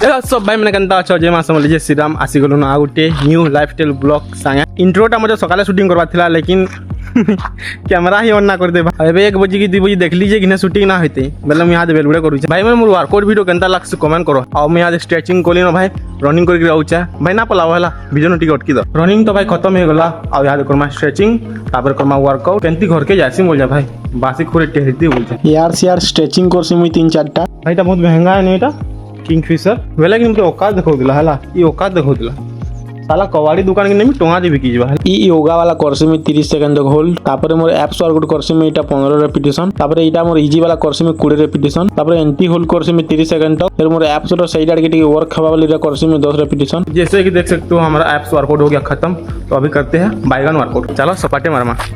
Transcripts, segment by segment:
सब भाई मैंने कहता अच्छा जय माँ समझ जय श्रीराम आसी गलु ना गोटे न्यू लाइफस्टाइल ब्लॉग सांगे इंट्रोटा मुझे सकाले शूटिंग करवा थिला लेकिन कैमरा ही ऑन ना कर दे भाई 1 बजे की 2 बजे देख लीजिए कि शूटिंग ना होते मतलब मैं यहाँ बेलगुड़े करूँ भाई मैं मोर वर्कआउट वीडियो केनता लग से कमेंट करो और मैं यहाँ स्ट्रेचिंग कली ना भाई रनिंग करके रहूचा भाई ना पलाव है भिजन टिके अटकी दो रनिंग तो भाई खत्म हो गला और यहाँ करमा स्ट्रेचिंग तापर करमा वर्कआउट केंती घर के जासी बोल जा भाई बासी खोरे टेहती बोल जा यार स्ट्रेचिंग कोर्स मुई 3-4टा भाई ता बहुत महंगा है नहीं किंगफिशर बेला कि औकात देखौला है ये औकात देखौला साला कवाड़ी दुकान के नहीं टोंगा देवी की ई योगा वाला कोर्स में 30 सेकंड होल्ड तापर मोर एप्स वर्कआउट कोर्स में इटा 15 रेपिटेशन तापर इटा मोर इजी वाला कोर्स में 20 रेपिटेशन तापर एंटी होल्ड कोर्स में 30 सेकंड तक फिर मोर एप्स रो साइड आड़ के वर्क हवा वाली कोर्स में 10 रेपिटेशन। जैसे कि देख सकते हो हमारा एप्स वर्कआउट हो गया खत्म तो अभी करते हैं बाइगन वर्कआउट। चलो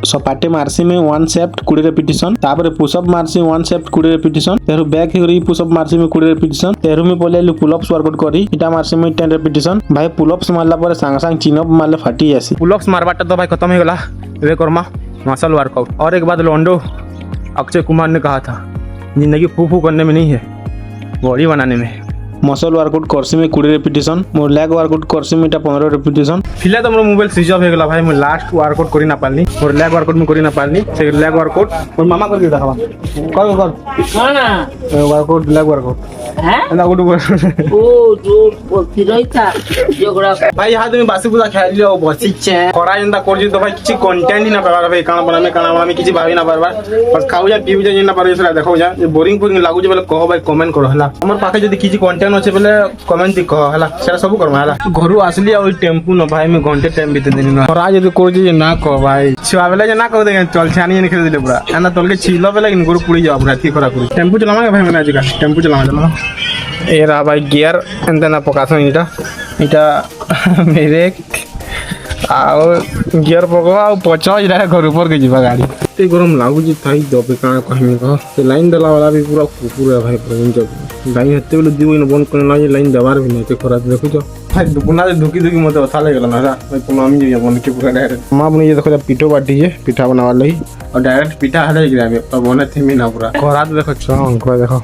सपाटे मारसी में 1 सेट 20 रेपिटेशन तापर पुशअप मारसी 1 सेट 20 रेपिटेशन तेरु बैक हेरी पुशअप मारसी में 20 रेपिटेशन तेरु में पले पुलअप्स वर्कआउट करी इटा मारसी में 10 रेपिटेशन भाई पुलअप्स मारला पर सांग सांग चिनअप मारले फाटी जासी पुलअप्स मारबाटा तो भाई खत्म हो गला वे करमा मसल वर्कआउट। और एक बात लोंडो अक्षय कुमार ने कहा था जिंदगी फू करने में नहीं है बॉडी बनाने में। मसल वर्कआउट कोर्स में 20 रेपिटेशन मोर लेग वर्कआउट कोर्स में 15 रेपिटेशन फिलहाल तो मोर मोबाइल स्विच ऑफ हो गला भाई मैं लास्ट वर्कआउट करी ना पालनी और लेग वर्कआउट में करी ना पालनी से लेग वर्कआउट और मामा करके दिखावा कर ना वर्कआउट लेग वर्कआउट है ना गुड ओ जो फिरैता जोगरा भाई हाथ में बासी पूजा खेल लियो बसी छे करा इंदा कर तो भाई किछि कंटेंट ही ना पावा भाई काना बना में किछि भावी ना पारबा बस खाऊ जा पीऊ जा ना पारे से देखो जा बोरिंग लागु जे बोले कहो भाई कमेंट करो हला हमर पाखे जदी किछि कंटेंट अच्छे बोले कमेंट दी कह हला सेरा सब करमा हला घरु आसली और टेम्पू न भाई में घंटे टाइम बीते दिन न और आज यदि कोर जे ना कह भाई छिवा बेले जे ना कह दे चल छानी ने खेल दिले पूरा एना तल के छिलो बेले इन गुरु पुड़ी जा पूरा ठीक करा करू टेम्पू चलावा भाई मैंने आज का टेम्पू चलावा ए रा भाई गियर एंते ना पकासो इटा मेरे आउ गियर पकवा और पछा इरा घर ऊपर के जीवा गाड़ी ते गरम लागु जी थाई दबे का कहमी कह ते लाइन देला वाला भी पूरा कुकुर है भाई प्रवीण जब लाइन हते बेले दिवो इन बंद करना ये लाइन दबार भी नहीं ते खरा देखो जो भाई दुकुना से दुकी मते अच्छा लागला ना भाई पुनामी जे बन के पूरा डायरेक्ट मां बने ये देखो पीठो बाटी है पीठा बनावा लई और डायरेक्ट पीठा हले गिरा में अब बने थेमी ना पूरा खरा देखो छन को देखो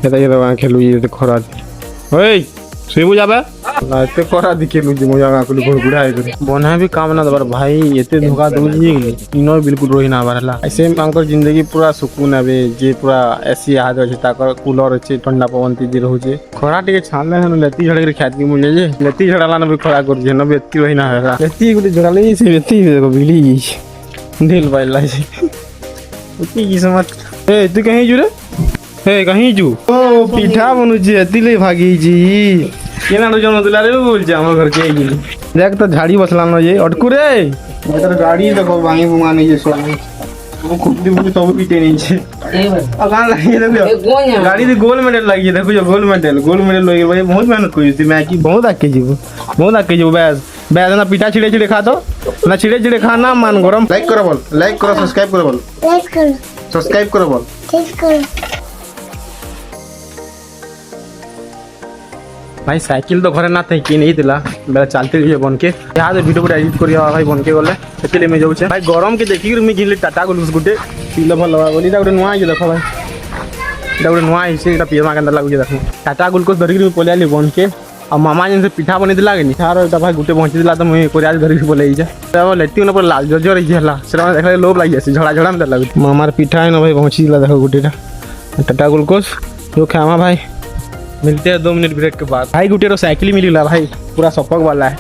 ये तो खेलु ये खरा ओए सेबु जाबे लाते करा दिखे लुजी मोजा का कुल गुड़ आए करे बना भी काम ना दबर भाई एते धोखा दोजी इनो बिल्कुल रोही ना बारला ऐसे अंकर जिंदगी पूरा सुकून आबे जे पूरा एसी हाथ अछि ताकर कूलर अछि ठंडा पवन ती रहो जे खरा टिके छानले हन लेती झड़ के खात की मुले जे लेती झड़ाला न भी खरा कर जे न बेती रोही ना हला लेती गुली झड़ाले से बेती देखो बिली ढील बाइला से की समझ ए तू कहीं जुरे ए कहीं जू ओ पीठा बनु जे अतिले भागी जी केना रो जनो दुलारे बोल जा हम घर के गेली देख तो झाड़ी बसला न ये अटकू रे इधर गाड़ी देखो भांगी बुमाने ये सब वो खुद भी सब पीटे नहीं छे अगान लगी देखो गाड़ी दे गोल्ड मेडल लगी देखो जो गोल्ड मेडल लगी भाई बहुत मेहनत करी थी मैं की बहुत आके जीव बैस ना पीठा छिड़े खा दो ना छिड़े खा ना मान गरम लाइक करो सब्सक्राइब करो बोल भाई साइकिल तो घरे ना थे कि नहीं दिला बेला चलते रहिए बन के यहाँ वीडियो को एडिट करिया भाई बन के गले से में जाऊे भाई गरम के देखिक मुझे घिनली टाटा गुलूस गुटे पिलो भल बोली गोटे नुआ है देख भाई गोटे नुआ है पीमा के लगे देख टाटा गुलकोस धरिक पलियाली बन के और मामा जिन पिठा बनी दिला कि तार भाई गुटे पहुँची दिला तो मुझे कोरिया धरिक पलि जाए लेटी पूरा लाल जर्जर है देख लोभ लगी जाए झड़ा में लगे मामार पिठा है ना भाई पहुँची दिला देखो गुटेटा टाटा गुलकोस जो खामा भाई मिलते हैं 2 मिनट ब्रेक के बाद भाई गुटेरो साइकिल मिली भाई पूरा सपक वाला है।